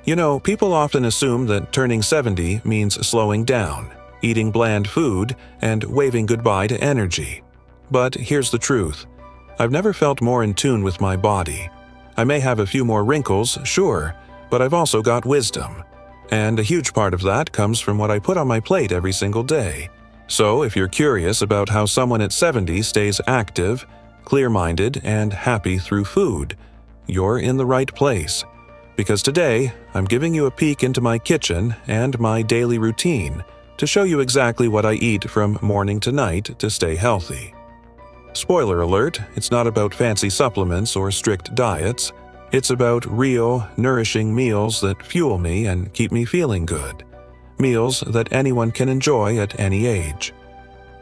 You know, people often assume that turning 70 means slowing down, eating bland food, and waving goodbye to energy. But here's the truth. I've never felt more in tune with my body. I may have a few more wrinkles, sure, but I've also got wisdom. And a huge part of that comes from what I put on my plate every single day. So if you're curious about how someone at 70 stays active, clear-minded, and happy through food, you're in the right place. Because today, I'm giving you a peek into my kitchen and my daily routine to show you exactly what I eat from morning to night to stay healthy. Spoiler alert, it's not about fancy supplements or strict diets. It's about real, nourishing meals that fuel me and keep me feeling good. Meals that anyone can enjoy at any age.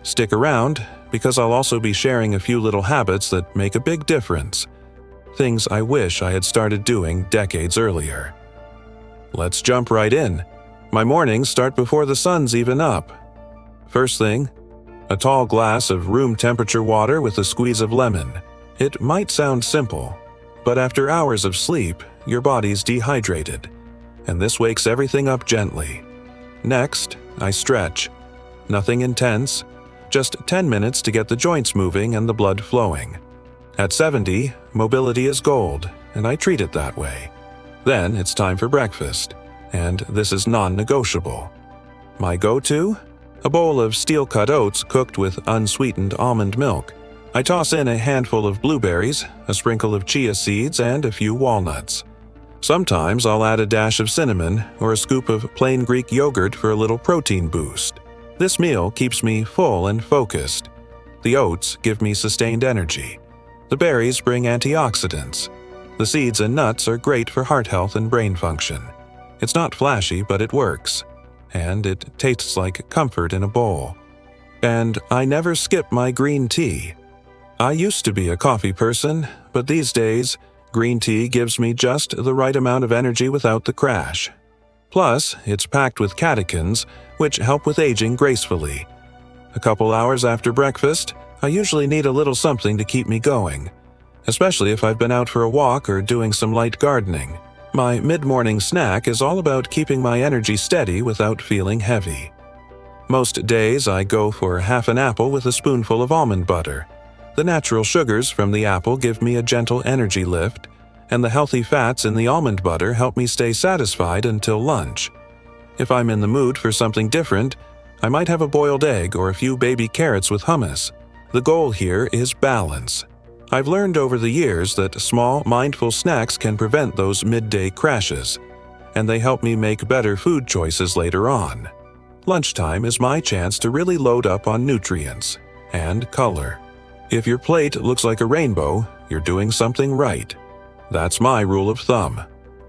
Stick around, because I'll also be sharing a few little habits that make a big difference. Things I wish I had started doing decades earlier. Let's jump right in. My mornings start before the sun's even up. First thing, a tall glass of room temperature water with a squeeze of lemon. It might sound simple, but after hours of sleep, your body's dehydrated, and this wakes everything up gently. Next, I stretch. Nothing intense, just 10 minutes to get the joints moving and the blood flowing. At 70, mobility is gold, and I treat it that way. Then it's time for breakfast, and this is non-negotiable. My go-to? A bowl of steel-cut oats cooked with unsweetened almond milk. I toss in a handful of blueberries, a sprinkle of chia seeds, and a few walnuts. Sometimes I'll add a dash of cinnamon or a scoop of plain Greek yogurt for a little protein boost. This meal keeps me full and focused. The oats give me sustained energy. The berries bring antioxidants. The seeds and nuts are great for heart health and brain function. It's not flashy, but it works. And it tastes like comfort in a bowl. And I never skip my green tea. I used to be a coffee person, but these days, green tea gives me just the right amount of energy without the crash. Plus, it's packed with catechins, which help with aging gracefully. A couple hours after breakfast, I usually need a little something to keep me going, especially if I've been out for a walk or doing some light gardening. My mid-morning snack is all about keeping my energy steady without feeling heavy. Most days I go for half an apple with a spoonful of almond butter. The natural sugars from the apple give me a gentle energy lift, and the healthy fats in the almond butter help me stay satisfied until lunch. If I'm in the mood for something different, I might have a boiled egg or a few baby carrots with hummus. The goal here is balance. I've learned over the years that small, mindful snacks can prevent those midday crashes, and they help me make better food choices later on. Lunchtime is my chance to really load up on nutrients and color. If your plate looks like a rainbow, you're doing something right. That's my rule of thumb.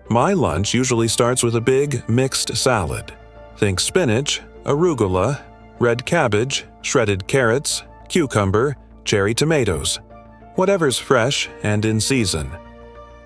My lunch usually starts with a big, mixed salad. Think spinach, arugula, red cabbage, shredded carrots, cucumber, cherry tomatoes. Whatever's fresh and in season.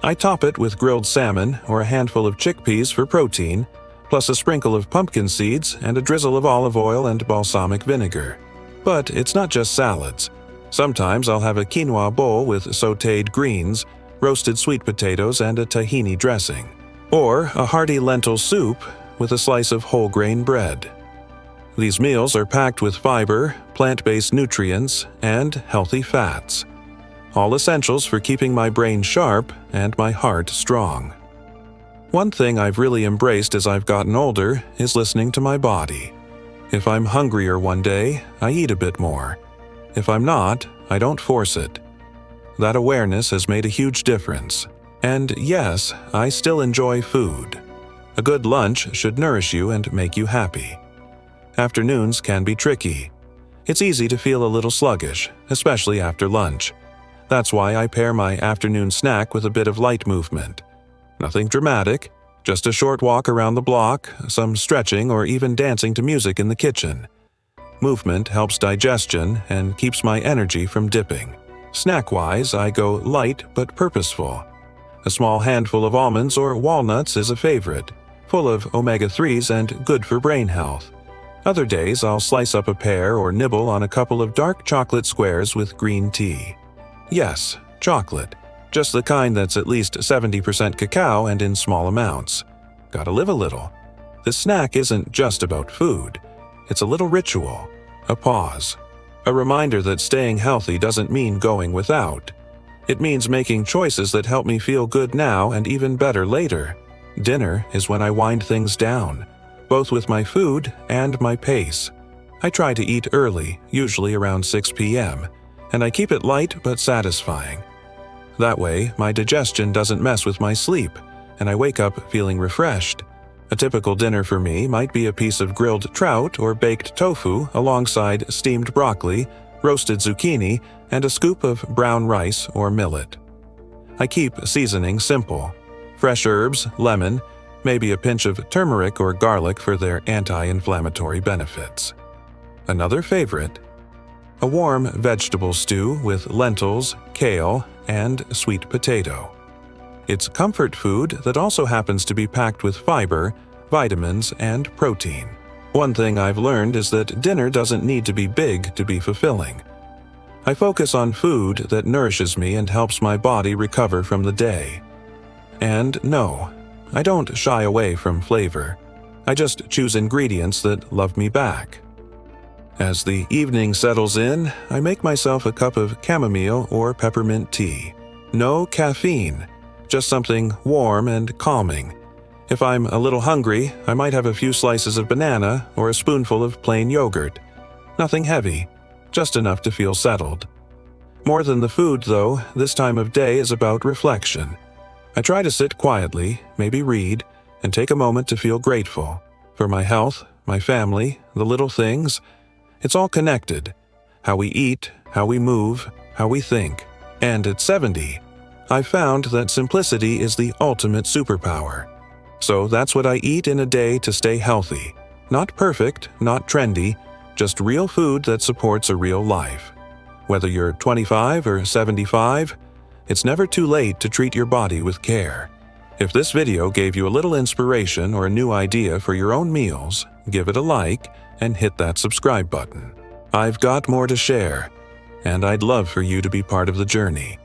I top it with grilled salmon or a handful of chickpeas for protein, plus a sprinkle of pumpkin seeds and a drizzle of olive oil and balsamic vinegar. But it's not just salads. Sometimes I'll have a quinoa bowl with sautéed greens, roasted sweet potatoes, and a tahini dressing. Or a hearty lentil soup with a slice of whole grain bread. These meals are packed with fiber, plant-based nutrients, and healthy fats. All essentials for keeping my brain sharp and my heart strong. One thing I've really embraced as I've gotten older is listening to my body. If I'm hungrier one day, I eat a bit more. If I'm not, I don't force it. That awareness has made a huge difference. And yes, I still enjoy food. A good lunch should nourish you and make you happy. Afternoons can be tricky. It's easy to feel a little sluggish, especially after lunch. That's why I pair my afternoon snack with a bit of light movement. Nothing dramatic, just a short walk around the block, some stretching, or even dancing to music in the kitchen. Movement helps digestion and keeps my energy from dipping. Snack-wise, I go light but purposeful. A small handful of almonds or walnuts is a favorite, full of omega-3s and good for brain health. Other days, I'll slice up a pear or nibble on a couple of dark chocolate squares with green tea. Yes, chocolate. Just the kind that's at least 70% cacao and in small amounts. gotta live a little. This snack isn't just about food. It's a little ritual, a pause, a reminder that staying healthy doesn't mean going without. It means making choices that help me feel good now and even better later. Dinner is when I wind things down, both with my food and my pace. I try to eat early, usually around 6 p.m., and I keep it light but satisfying. That way, my digestion doesn't mess with my sleep, and I wake up feeling refreshed. A typical dinner for me might be a piece of grilled trout or baked tofu alongside steamed broccoli, roasted zucchini, and a scoop of brown rice or millet. I keep seasoning simple. Fresh herbs, lemon, maybe a pinch of turmeric or garlic for their anti-inflammatory benefits. Another favorite: a warm vegetable stew with lentils, kale, and sweet potato. It's comfort food that also happens to be packed with fiber, vitamins, and protein. One thing I've learned is that dinner doesn't need to be big to be fulfilling. I focus on food that nourishes me and helps my body recover from the day. And no, I don't shy away from flavor. I just choose ingredients that love me back. As the evening settles in, I make myself a cup of chamomile or peppermint tea. No caffeine, just something warm and calming. If I'm a little hungry, I might have a few slices of banana or a spoonful of plain yogurt. Nothing heavy, just enough to feel settled. More than the food, though, this time of day is about reflection. I try to sit quietly, maybe read, and take a moment to feel grateful for my health, my family, the little things. It's all connected. How we eat, how we move, how we think. And at 70, I've found that simplicity is the ultimate superpower. So that's what I eat in a day to stay healthy. Not perfect, not trendy, just real food that supports a real life. Whether you're 25 or 75, it's never too late to treat your body with care. If this video gave you a little inspiration or a new idea for your own meals, give it a like and hit that subscribe button. I've got more to share, and I'd love for you to be part of the journey.